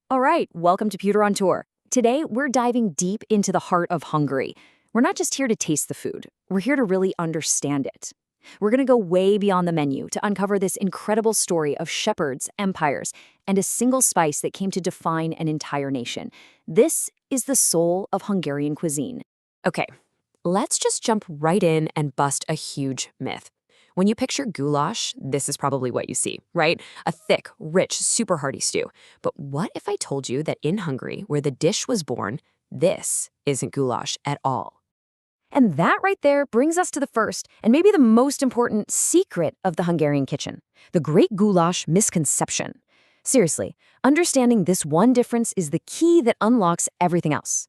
All right, welcome to Pewter on Tour. Today, we're diving deep into the heart of Hungary. We're not just here to taste the food, we're here to really understand it. We're going to go way beyond the menu to uncover this incredible story of shepherds, empires, and a single spice that came to define an entire nation. This is the soul of Hungarian cuisine. Okay, let's just jump right in and bust a huge myth. When you picture goulash, this is probably what you see, right? A thick, rich, super hearty stew. But what if I told you that in Hungary, where the dish was born, this isn't goulash at all? And that right there brings us to the first, and maybe the most important secret of the Hungarian kitchen, the great goulash misconception. Seriously, understanding this one difference is the key that unlocks everything else.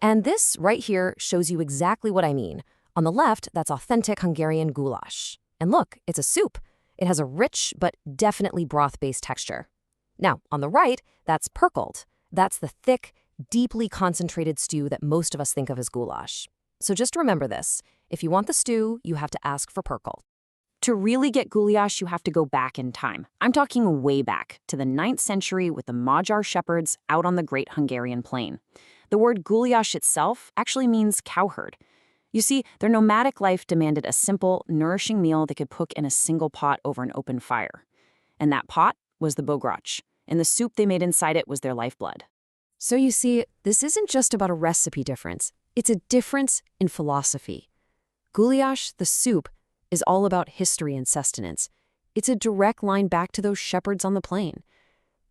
And this right here shows you exactly what I mean. On the left, that's authentic Hungarian goulash. And look, it's a soup. It has a rich but definitely broth-based texture. Now, on the right, that's purkled. That's the thick, deeply concentrated stew that most of us think of as goulash. So just remember this. If you want the stew, you have to ask for purkled. To really get goulash, you have to go back in time. I'm talking way back, to the 9th century with the Magyar shepherds out on the Great Hungarian Plain. The word goulash itself actually means cowherd. You see, their nomadic life demanded a simple, nourishing meal they could cook in a single pot over an open fire. And that pot was the bogrács, and the soup they made inside it was their lifeblood. So you see, this isn't just about a recipe difference. It's a difference in philosophy. Goulash, the soup, is all about history and sustenance. It's a direct line back to those shepherds on the plain.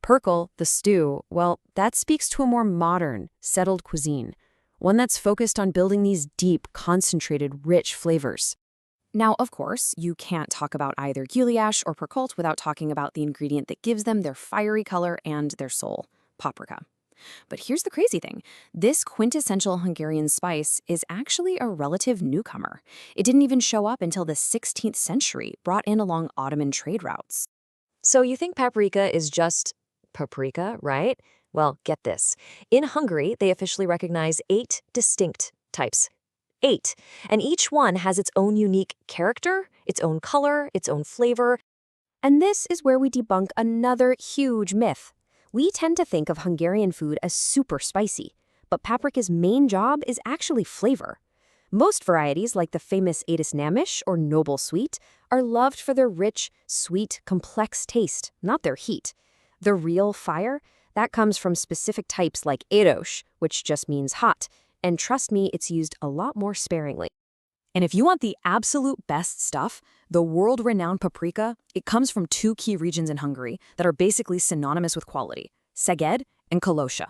Purkle, the stew, well, that speaks to a more modern, settled cuisine. One that's focused on building these deep, concentrated, rich flavors. Now, of course, you can't talk about either goulash or purklt without talking about the ingredient that gives them their fiery color and their soul, paprika. But here's the crazy thing. This quintessential Hungarian spice is actually a relative newcomer. It didn't even show up until the 16th century, brought in along Ottoman trade routes. So you think paprika is just paprika, right? Well, get this. In Hungary, they officially recognize 8 distinct types. 8. And each one has its own unique character, its own color, its own flavor. And this is where we debunk another huge myth. We tend to think of Hungarian food as super spicy, but paprika's main job is actually flavor. Most varieties, like the famous Édes Nemes or Noble Sweet, are loved for their rich, sweet, complex taste, not their heat. The real fire, that comes from specific types like édos, which just means hot, and trust me, it's used a lot more sparingly. And if you want the absolute best stuff, the world-renowned paprika, it comes from 2 key regions in Hungary that are basically synonymous with quality, Szeged and Kalosha.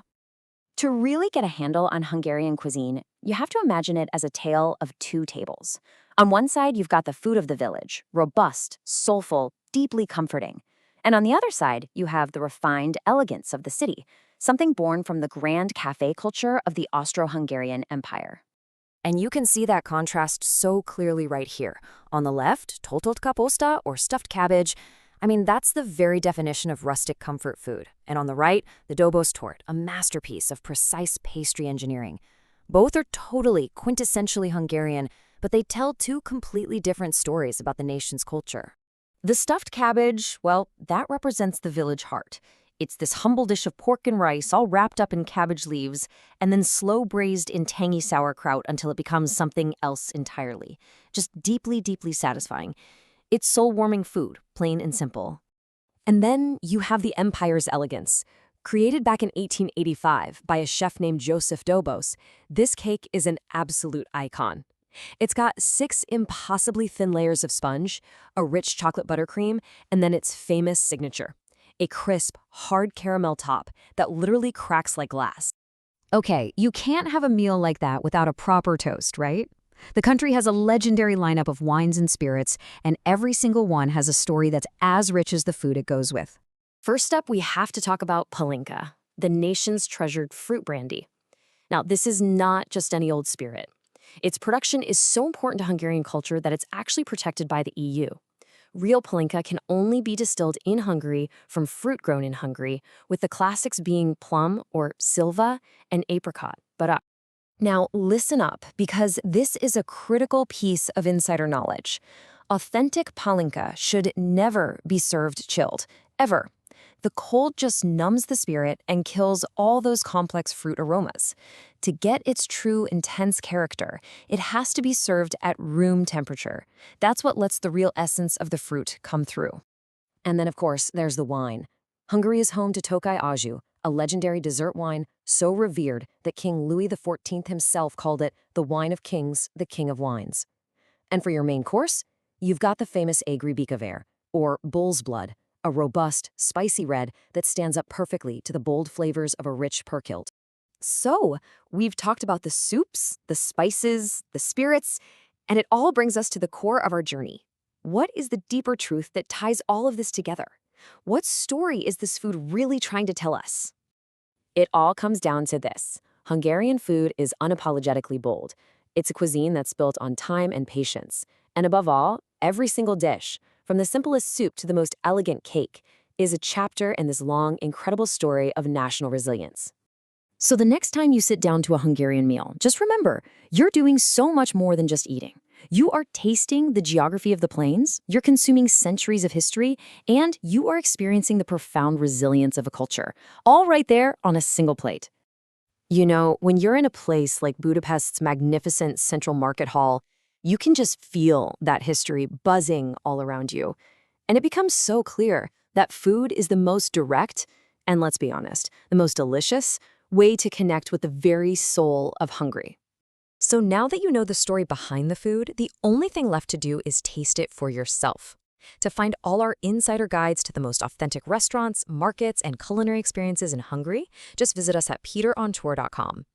To really get a handle on Hungarian cuisine, you have to imagine it as a tale of 2 tables. On one side, you've got the food of the village, robust, soulful, deeply comforting. And on the other side, you have the refined elegance of the city, something born from the grand café culture of the Austro-Hungarian Empire. And you can see that contrast so clearly right here. On the left, toltott kaposta, or stuffed cabbage. I mean, that's the very definition of rustic comfort food. And on the right, the Dobos Torte, a masterpiece of precise pastry engineering. Both are totally, quintessentially Hungarian, but they tell 2 completely different stories about the nation's culture. The stuffed cabbage, well, that represents the village heart. It's this humble dish of pork and rice all wrapped up in cabbage leaves and then slow braised in tangy sauerkraut until it becomes something else entirely. Just deeply, deeply satisfying. It's soul-warming food, plain and simple. And then you have the Empire's elegance. Created back in 1885 by a chef named Joseph Dobos, this cake is an absolute icon. It's got 6 impossibly thin layers of sponge, a rich chocolate buttercream, and then its famous signature, a crisp, hard caramel top that literally cracks like glass. Okay, you can't have a meal like that without a proper toast, right? The country has a legendary lineup of wines and spirits, and every single one has a story that's as rich as the food it goes with. First up, we have to talk about palinka, the nation's treasured fruit brandy. Now, this is not just any old spirit. Its production is so important to Hungarian culture that it's actually protected by the EU. Real palinka can only be distilled in Hungary from fruit grown in Hungary, with the classics being plum or silva and apricot. But now listen up, because this is a critical piece of insider knowledge. Authentic palinka should never be served chilled, ever. The cold just numbs the spirit and kills all those complex fruit aromas. To get its true, intense character, it has to be served at room temperature. That's what lets the real essence of the fruit come through. And then, of course, there's the wine. Hungary is home to Tokaj Aju, a legendary dessert wine so revered that King Louis XIV himself called it the wine of kings, the king of wines. And for your main course, you've got the famous Agri Bikaver, or bull's blood, a robust, spicy red that stands up perfectly to the bold flavors of a rich perkilt. So, we've talked about the soups, the spices, the spirits, and it all brings us to the core of our journey. What is the deeper truth that ties all of this together? What story is this food really trying to tell us? It all comes down to this. Hungarian food is unapologetically bold. It's a cuisine that's built on time and patience. And above all, every single dish, from the simplest soup to the most elegant cake, is a chapter in this long, incredible story of national resilience. So the next time you sit down to a Hungarian meal, just remember, you're doing so much more than just eating. You are tasting the geography of the plains, you're consuming centuries of history, and you are experiencing the profound resilience of a culture, all right there on a single plate. You know, when you're in a place like Budapest's magnificent central market hall, you can just feel that history buzzing all around you. And it becomes so clear that food is the most direct, and let's be honest, the most delicious way to connect with the very soul of Hungary. So now that you know the story behind the food, the only thing left to do is taste it for yourself. To find all our insider guides to the most authentic restaurants, markets, and culinary experiences in Hungary, just visit us at peterontour.com.